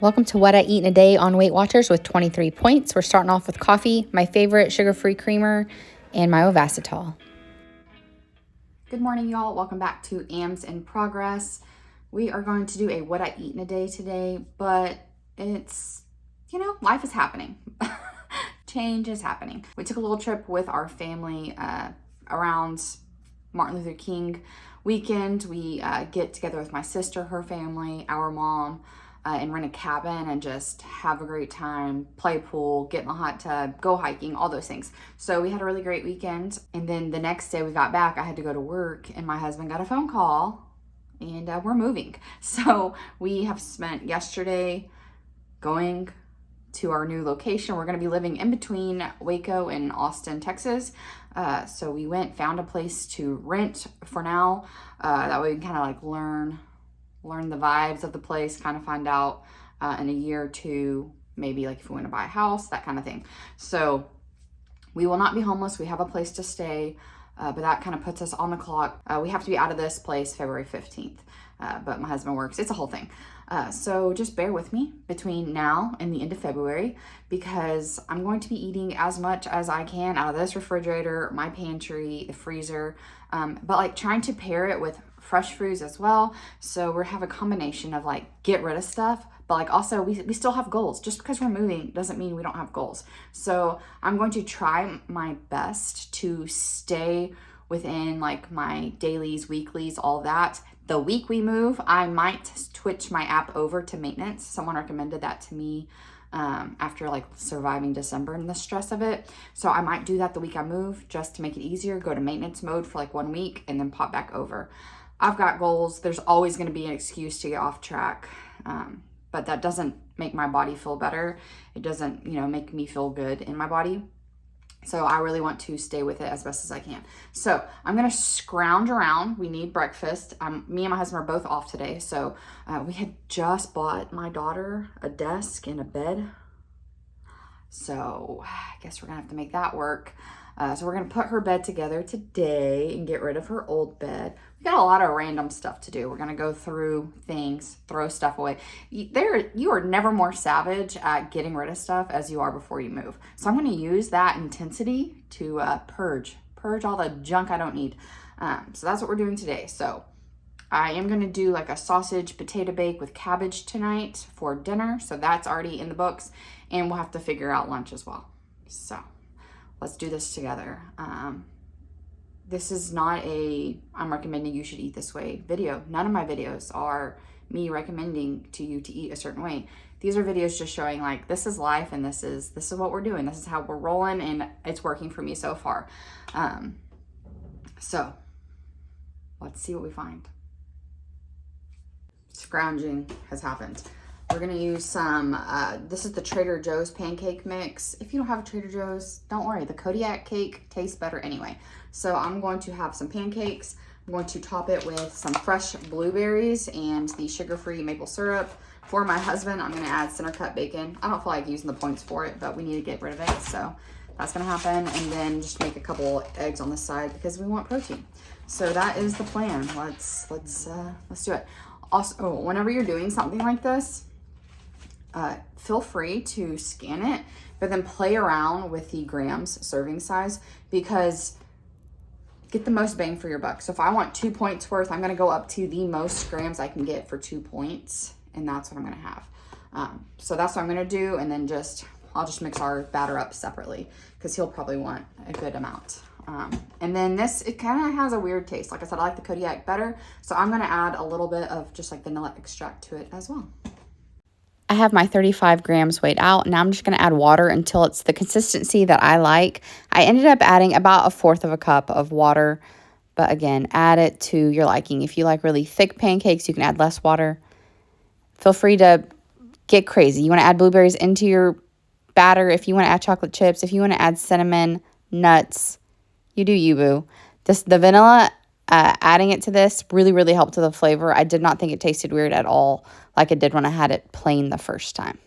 Welcome to What I Eat in a Day on Weight Watchers with 23 points. We're starting off with coffee, my favorite sugar-free creamer, and my Ovasitol. Good morning, y'all. Welcome back to AMS in Progress. We are going to do a What I Eat in a Day today, but it's, life is happening. Change is happening. We took a little trip with our family around Martin Luther King weekend. We get together with my sister, her family, our mom, and rent a cabin and just have a great time, play pool, get in the hot tub, go hiking, all those things. So we had a really great weekend. And then the next day we got back, I had to go to work and my husband got a phone call and we're moving. So we have spent yesterday going to our new location. We're going to be living in between Waco and Austin, Texas. So we found a place to rent for now. That way we can kind of learn the vibes of the place, kind of find out in a year or two, maybe if we want to buy a house, that kind of thing. So we will not be homeless. We have a place to stay, but that kind of puts us on the clock. We have to be out of this place February 15th, but my husband works. It's a whole thing. So just bear with me between now and the end of February because I'm going to be eating as much as I can out of this refrigerator, my pantry, the freezer, but trying to pair it with fresh foods as well. So we have a combination of get rid of stuff, but also we still have goals. Just because we're moving doesn't mean we don't have goals. So I'm going to try my best to stay within my dailies, weeklies, all that. The week we move, I might switch my app over to maintenance. Someone recommended that to me after surviving December and the stress of it. So I might do that the week I move just to make it easier, go to maintenance mode for 1 week and then pop back over. I've got goals. There's always going to be an excuse to get off track, but that doesn't make my body feel better. It doesn't, make me feel good in my body. So I really want to stay with it as best as I can. So I'm going to scrounge around. We need breakfast. Me and my husband are both off today. So we had just bought my daughter a desk and a bed. So I guess we're going to have to make that work. So we're going to put her bed together today and get rid of her old bed. We got a lot of random stuff to do. We're going to go through things, throw stuff away. You are never more savage at getting rid of stuff as you are before you move. So I'm going to use that intensity to purge all the junk I don't need. So that's what we're doing today. So I am going to do a sausage potato bake with cabbage tonight for dinner. So that's already in the books and we'll have to figure out lunch as well. So let's do this together. This is not I'm recommending you should eat this way video. None of my videos are me recommending to you to eat a certain way. These are videos just showing this is life and this is what we're doing. This is how we're rolling and it's working for me so far. So let's see what we find. Scrounging has happened. We're going to use some, this is the Trader Joe's pancake mix. If you don't have a Trader Joe's, don't worry. The Kodiak cake tastes better anyway. So I'm going to have some pancakes. I'm going to top it with some fresh blueberries and the sugar-free maple syrup. For my husband, I'm going to add center cut bacon. I don't feel like using the points for it, but we need to get rid of it. So that's going to happen. And then just make a couple eggs on the side because we want protein. So that is the plan. Let's do it. Also, whenever you're doing something like this, feel free to scan it, but then play around with the grams serving size because get the most bang for your buck. So if I want 2 points worth, I'm going to go up to the most grams I can get for 2 points. And that's what I'm going to have. So that's what I'm going to do. And then I'll just mix our batter up separately because he'll probably want a good amount. And then it kind of has a weird taste. Like I said, I like the Kodiak better. So I'm going to add a little bit of just vanilla extract to it as well. I have my 35 grams weighed out. Now I'm just going to add water until it's the consistency that I like. I ended up adding about 1/4 of a cup of water. But again, add it to your liking. If you like really thick pancakes, you can add less water. Feel free to get crazy. You want to add blueberries into your batter. If you want to add chocolate chips. If you want to add cinnamon, nuts, you do you, boo. The vanilla, adding it to this really, really helped with the flavor. I did not think it tasted weird at all like it did when I had it plain the first time.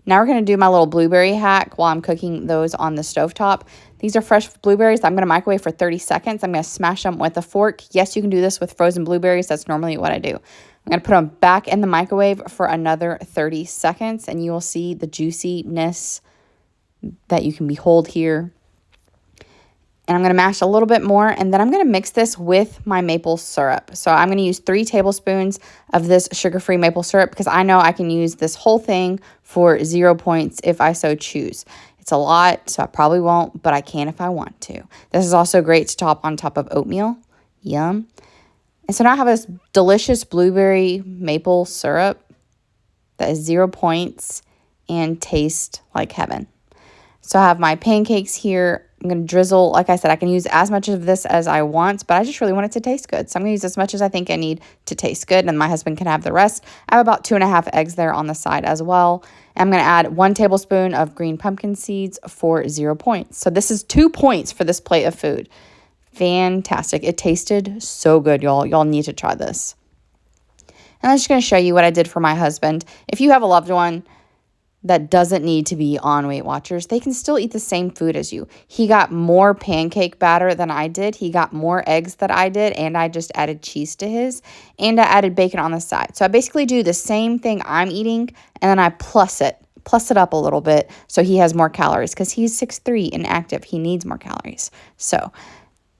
Now we're going to do my little blueberry hack while I'm cooking those on the stovetop. These are fresh blueberries that I'm going to microwave for 30 seconds. I'm going to smash them with a fork. Yes, you can do this with frozen blueberries. That's normally what I do. I'm going to put them back in the microwave for another 30 seconds, and you will see the juiciness that you can behold here. And I'm going to mash a little bit more, and then I'm going to mix this with my maple syrup. So I'm going to use 3 tablespoons of this sugar-free maple syrup because I know I can use this whole thing for 0 points if I so choose. It's a lot, so I probably won't, but I can if I want to. This is also great to top on top of oatmeal. Yum. And so now I have this delicious blueberry maple syrup that is 0 points and tastes like heaven. So I have my pancakes here. I'm going to drizzle. Like I said, I can use as much of this as I want, but I just really want it to taste good. So I'm going to use as much as I think I need to taste good, and my husband can have the rest. I have about 2.5 eggs there on the side as well. And I'm going to add 1 tablespoon of green pumpkin seeds for 0 points. So this is 2 points for this plate of food. Fantastic. It tasted so good, y'all. Y'all need to try this. And I'm just going to show you what I did for my husband. If you have a loved one that doesn't need to be on Weight Watchers, they can still eat the same food as you. He got more pancake batter than I did. He got more eggs than I did, and I just added cheese to his, and I added bacon on the side. So I basically do the same thing I'm eating, and then I plus it up a little bit so he has more calories because he's 6'3" and active. He needs more calories. So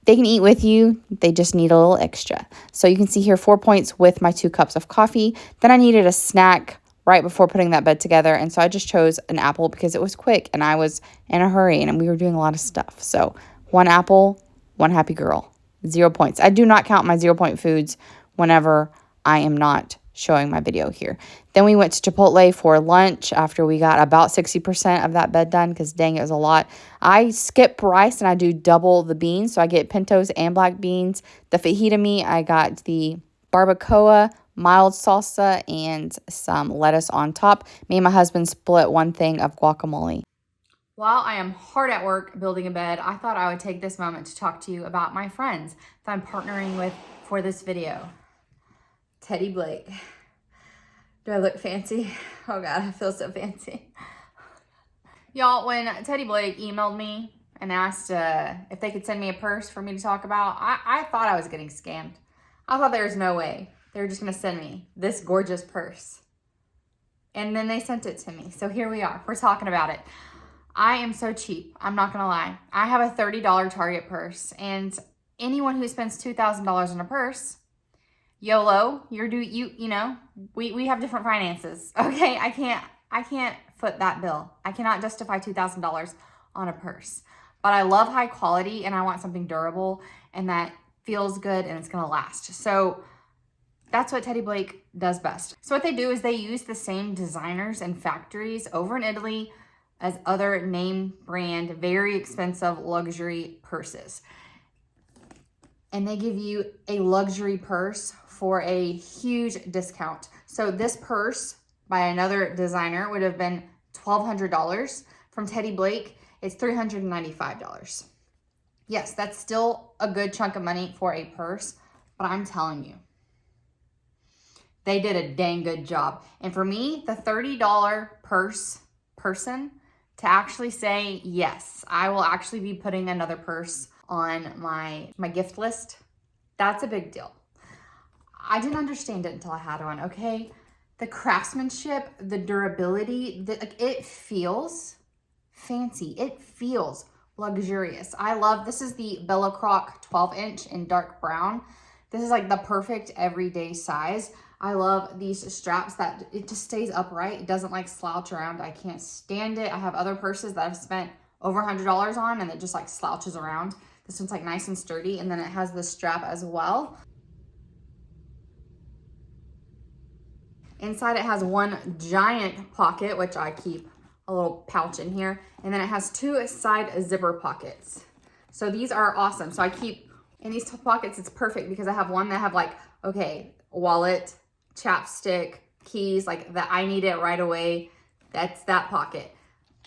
they can eat with you. They just need a little extra. So you can see here 4 points with my 2 cups of coffee. Then I needed a snack right before putting that bed together. And so I just chose an apple because it was quick and I was in a hurry and we were doing a lot of stuff. So 1 apple, 1 happy girl, 0 points. I do not count my 0 point foods whenever I am not showing my video here. Then we went to Chipotle for lunch after we got about 60% of that bed done because dang, it was a lot. I skip rice and I do double the beans. So I get pintos and black beans. The fajita meat, I got the barbacoa, mild salsa, and some lettuce on top. Me and my husband split 1 thing of guacamole. While I am hard at work building a bed, I thought I would take this moment to talk to you about my friends that I'm partnering with for this video. Teddy Blake. Do I look fancy? Oh God, I feel so fancy. Y'all, when Teddy Blake emailed me and asked if they could send me a purse for me to talk about, I thought I was getting scammed. I thought there was no way they were just going to send me this gorgeous purse. And then they sent it to me. So here we are. We're talking about it. I am so cheap. I'm not going to lie. I have a $30 Target purse. And anyone who spends $2,000 on a purse, YOLO, you know, we have different finances. Okay, I can't foot that bill. I cannot justify $2,000 on a purse. But I love high quality and I want something durable and that feels good and it's going to last. So that's what Teddy Blake does best. So what they do is they use the same designers and factories over in Italy as other name brand, very expensive luxury purses. And they give you a luxury purse for a huge discount. So this purse by another designer would have been $1,200. From Teddy Blake, it's $395. Yes, that's still a good chunk of money for a purse, but I'm telling you, they did a dang good job. And for me, the $30 person to actually say, yes, I will actually be putting another purse on my gift list, that's a big deal. I didn't understand it until I had one, okay? The craftsmanship, the durability, it feels fancy. It feels luxurious. I love, this is the Bella Croc 12-inch in dark brown. This is like the perfect everyday size. I love these straps that it just stays upright. It doesn't like slouch around. I can't stand it. I have other purses that I've spent over $100 on and it just like slouches around. This one's like nice and sturdy, and then it has this strap as well. Inside it has 1 giant pocket, which I keep a little pouch in here, and then it has 2 side zipper pockets. So these are awesome. So I keep in these pockets, it's perfect because I have one that have like, okay, wallet, chapstick, keys, like that I need it right away. That's that pocket.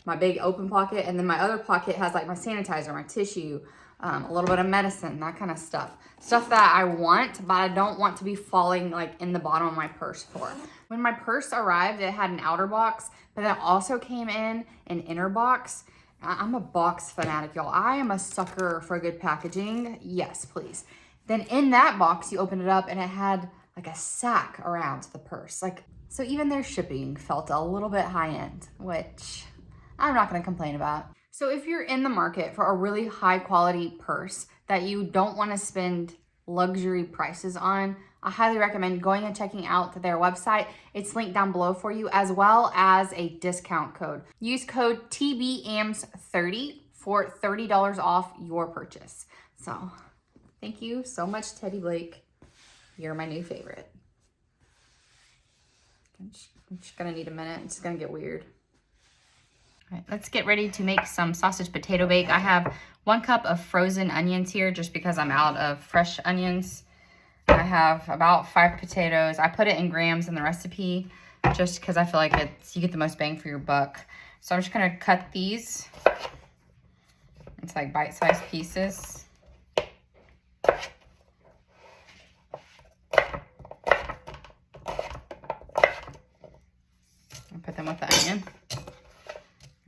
My big open pocket, and then my other pocket has like my sanitizer, my tissue, a little bit of medicine, that kind of stuff. Stuff that I want, but I don't want to be falling like in the bottom of my purse for. When my purse arrived, it had an outer box, but it also came in an inner box. I'm a box fanatic, y'all. I am a sucker for good packaging. Yes, please. Then in that box, you open it up and it had like a sack around the purse. Like, so even their shipping felt a little bit high end, which I'm not gonna complain about. So if you're in the market for a really high quality purse that you don't wanna spend luxury prices on, I highly recommend going and checking out their website. It's linked down below for you, as well as a discount code. Use code TBAMS30 for $30 off your purchase. So thank you so much, Teddy Blake. You're my new favorite. I'm just gonna need a minute. It's gonna get weird. All right, let's get ready to make some sausage potato bake. I have 1 cup of frozen onions here just because I'm out of fresh onions. I have about 5 potatoes. I put it in grams in the recipe just because I feel like you get the most bang for your buck. So I'm just gonna cut these into like bite-sized pieces. And put them with the onion.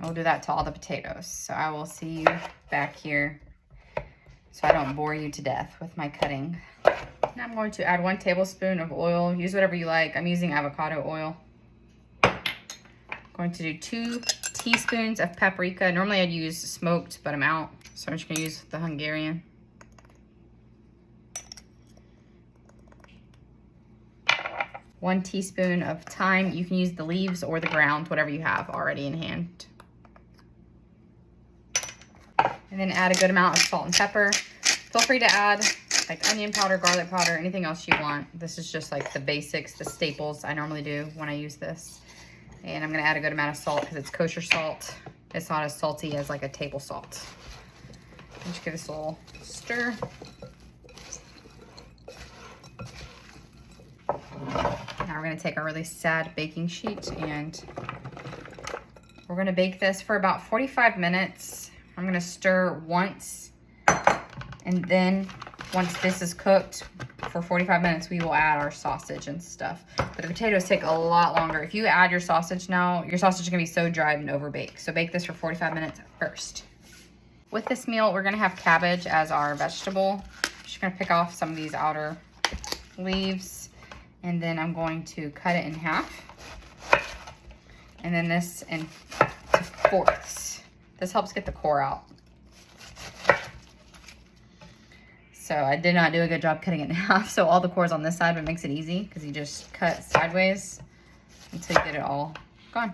We'll do that to all the potatoes. So I will see you back here so I don't bore you to death with my cutting. Now I'm going to add 1 tablespoon of oil. Use whatever you like. I'm using avocado oil. I'm going to do 2 teaspoons of paprika. Normally I'd use smoked, but I'm out. So I'm just gonna use the Hungarian. 1 teaspoon of thyme. You can use the leaves or the ground, whatever you have already in hand. And then add a good amount of salt and pepper. Feel free to add like onion powder, garlic powder, anything else you want. This is just like the basics, the staples I normally do when I use this. And I'm gonna add a good amount of salt because it's kosher salt. It's not as salty as like a table salt. Just give this a little stir. Now we're gonna take our really sad baking sheet and we're gonna bake this for about 45 minutes. I'm gonna stir once, and then once this is cooked for 45 minutes, we will add our sausage and stuff. But the potatoes take a lot longer. If you add your sausage now, your sausage is gonna be so dried and overbaked. So bake this for 45 minutes first. With this meal, we're gonna have cabbage as our vegetable. I'm just gonna pick off some of these outer leaves, and then I'm going to cut it in half. And then this into 4ths. This helps get the core out. So I did not do a good job cutting it in half. So all the core's on this side, but it makes it easy because you just cut sideways until you get it all gone.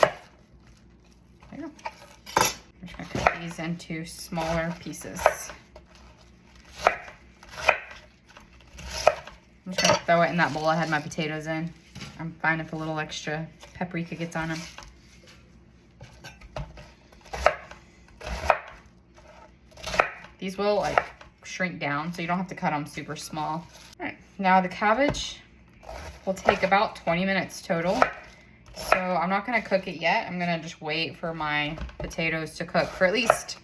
There you go. I'm just gonna cut these into smaller pieces. I'm just gonna throw it in that bowl I had my potatoes in. I'm fine if a little extra paprika gets on them. These will like shrink down, so you don't have to cut them super small. All right, now the cabbage will take about 20 minutes total. So I'm not gonna cook it yet. I'm gonna just wait for my potatoes to cook for at least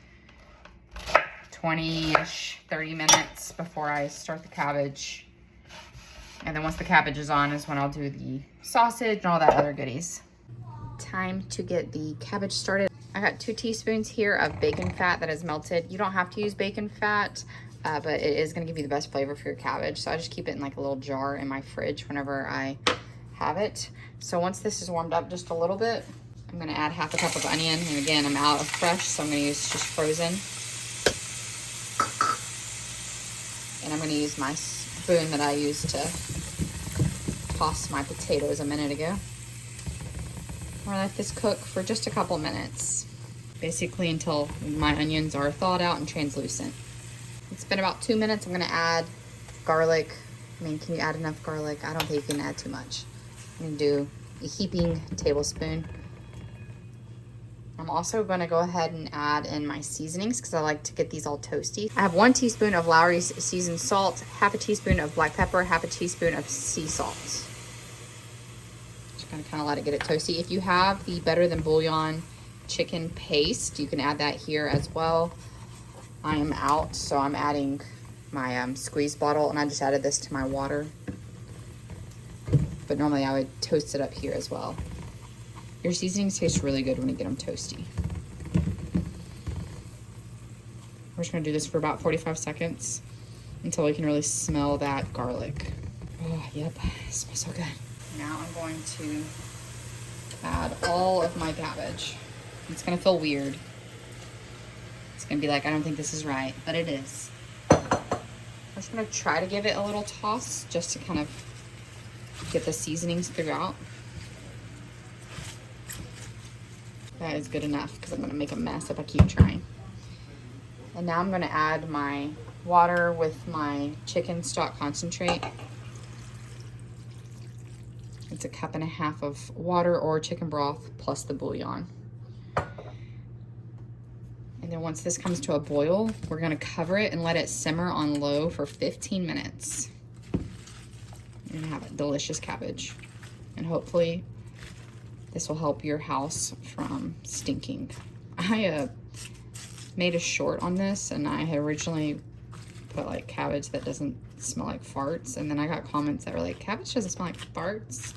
20-ish, 30 minutes before I start the cabbage. And then once the cabbage is on is when I'll do the sausage and all that other goodies. Time to get the cabbage started. I got 2 teaspoons here of bacon fat that is melted. You don't have to use bacon fat, but it is gonna give you the best flavor for your cabbage. So I just keep it in like a little jar in my fridge whenever I have it. So once this is warmed up just a little bit, I'm gonna add half a cup of onion. And again, I'm out of fresh, so I'm gonna use just frozen. And I'm gonna use my spoon that I used to toss my potatoes a minute ago. I'm gonna let this cook for just a couple minutes, basically until my onions are thawed out and translucent. It's been about 2 minutes. I'm gonna add garlic. I mean, can you add enough garlic? I don't think you can add too much. I'm gonna do a heaping tablespoon. I'm also gonna go ahead and add in my seasonings because I like to get these all toasty. I have 1 teaspoon of Lowry's seasoned salt, half a teaspoon of black pepper, half a teaspoon of sea salt. Just gonna kind of let it get it toasty. If you have the Better Than Bouillon chicken paste, you can add that here as well. I am out, so I'm adding my squeeze bottle, and I just added this to my water. But normally I would toast it up here as well. Your seasonings taste really good when you get them toasty. We're just gonna do this for about 45 seconds until we can really smell that garlic. Oh, yep, it smells so good. Now I'm going to add all of my cabbage. It's gonna feel weird. It's gonna be like, I don't think this is right, but it is. I'm just gonna try to give it a little toss just to kind of get the seasonings throughout. That is good enough because I'm gonna make a mess if I keep trying. And now I'm gonna add my water with my chicken stock concentrate. It's 1.5 cups of water or chicken broth plus the bouillon. And then once this comes to a boil, we're gonna cover it and let it simmer on low for 15 minutes. You're gonna have a delicious cabbage. And hopefully this will help your house from stinking. I made a short on this, and I had originally put like cabbage that doesn't smell like farts, and then I got comments that were like, cabbage doesn't smell like farts.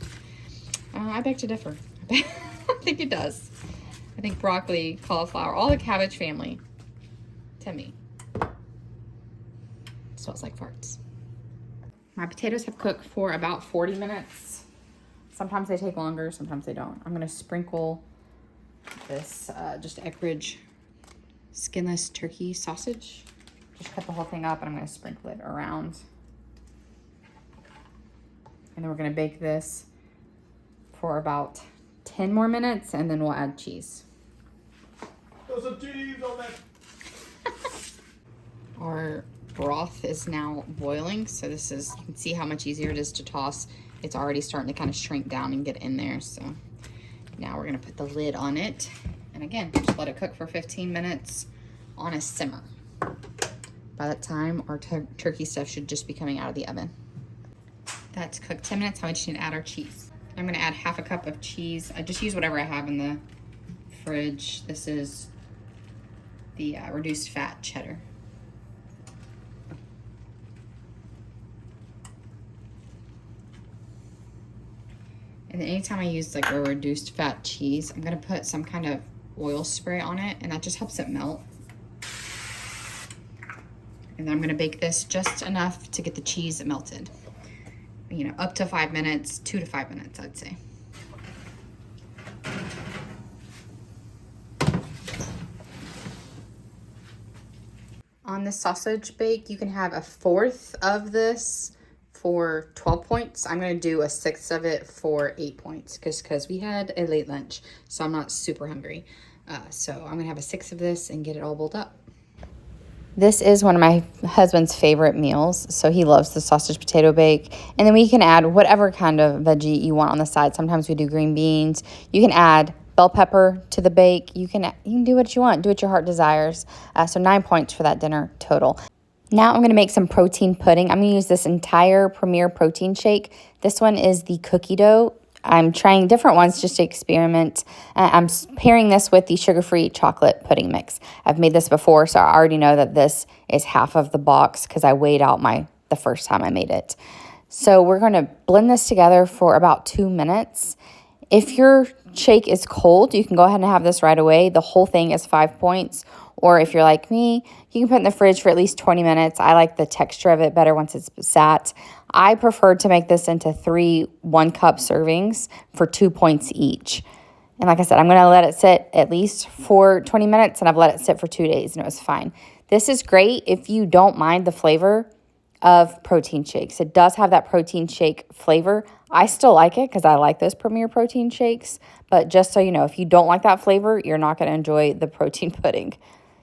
I beg to differ. I think it does. I think broccoli, cauliflower, all the cabbage family, to me, smells like farts. My potatoes have cooked for about 40 minutes. Sometimes they take longer, sometimes they don't. I'm gonna sprinkle this just Eckrich skinless turkey sausage. Just cut the whole thing up and I'm gonna sprinkle it around. And then we're gonna bake this for about 10 more minutes and then we'll add cheese. There's some cheese on that. Our broth is now boiling, so this is, you can see how much easier it is to toss. It's already starting to kind of shrink down and get in there. So now we're gonna put the lid on it. And again, just let it cook for 15 minutes on a simmer. By that time, our turkey stuff should just be coming out of the oven. That's cooked 10 minutes. Now we just need to add our cheese. I'm gonna add 1/2 cup of cheese. I just use whatever I have in the fridge. This is the reduced fat cheddar. And then anytime I use like a reduced fat cheese, I'm gonna put some kind of oil spray on it, and that just helps it melt. And then I'm gonna bake this just enough to get the cheese melted. You know, up to 5 minutes, 2 to 5 minutes, I'd say. On the sausage bake, you can have 1/4 of this for 12 points. I'm gonna do 1/6 of it for 8 points because we had a late lunch, so I'm not super hungry. So I'm gonna have 1/6 of this and get it all built up. This is one of my husband's favorite meals, so he loves the sausage potato bake. And then we can add whatever kind of veggie you want on the side. Sometimes we do green beans. You can add bell pepper to the bake. You can do what you want, do what your heart desires. So 9 points for that dinner total. Now I'm going to make some protein pudding. I'm going to use this entire Premier protein shake. This one is the cookie dough. I'm trying different ones just to experiment. I'm pairing this with the sugar-free chocolate pudding mix. I've made this before, so I already know that this is half of the box because I weighed out the first time I made it. So we're going to blend this together for about 2 minutes. If your shake is cold, you can go ahead and have this right away. The whole thing is 5 points. Or if you're like me, you can put it in the fridge for at least 20 minutes. I like the texture of it better once it's sat. I prefer to make this into 3 1-cup servings for 2 points each. And like I said, I'm going to let it sit at least for 20 minutes, and I've let it sit for 2 days, and it was fine. This is great if you don't mind the flavor of protein shakes. It does have that protein shake flavor. I still like it because I like those Premier protein shakes. But just so you know, if you don't like that flavor, you're not going to enjoy the protein pudding.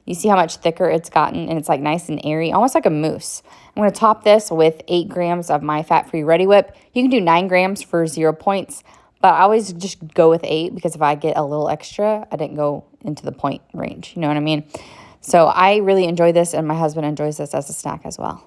You see how much thicker it's gotten, and it's like nice and airy, almost like a mousse. I'm going to top this with 8 grams of my fat-free Ready Whip. You can do 9 grams for 0 points, but I always just go with 8 because if I get a little extra, I didn't go into the point range. You know what I mean? So I really enjoy this, and my husband enjoys this as a snack as well.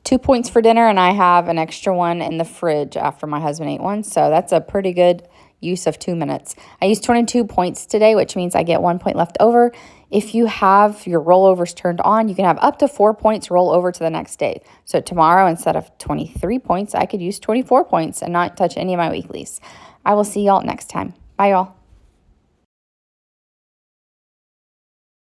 2 points for dinner, and I have an extra one in the fridge after my husband ate one, so that's a pretty good use of 2 minutes. I used 22 points today, which means I get 1 point left over. If you have your rollovers turned on, you can have up to 4 points roll over to the next day. So tomorrow, instead of 23 points, I could use 24 points and not touch any of my weeklies. I will see y'all next time. Bye, y'all.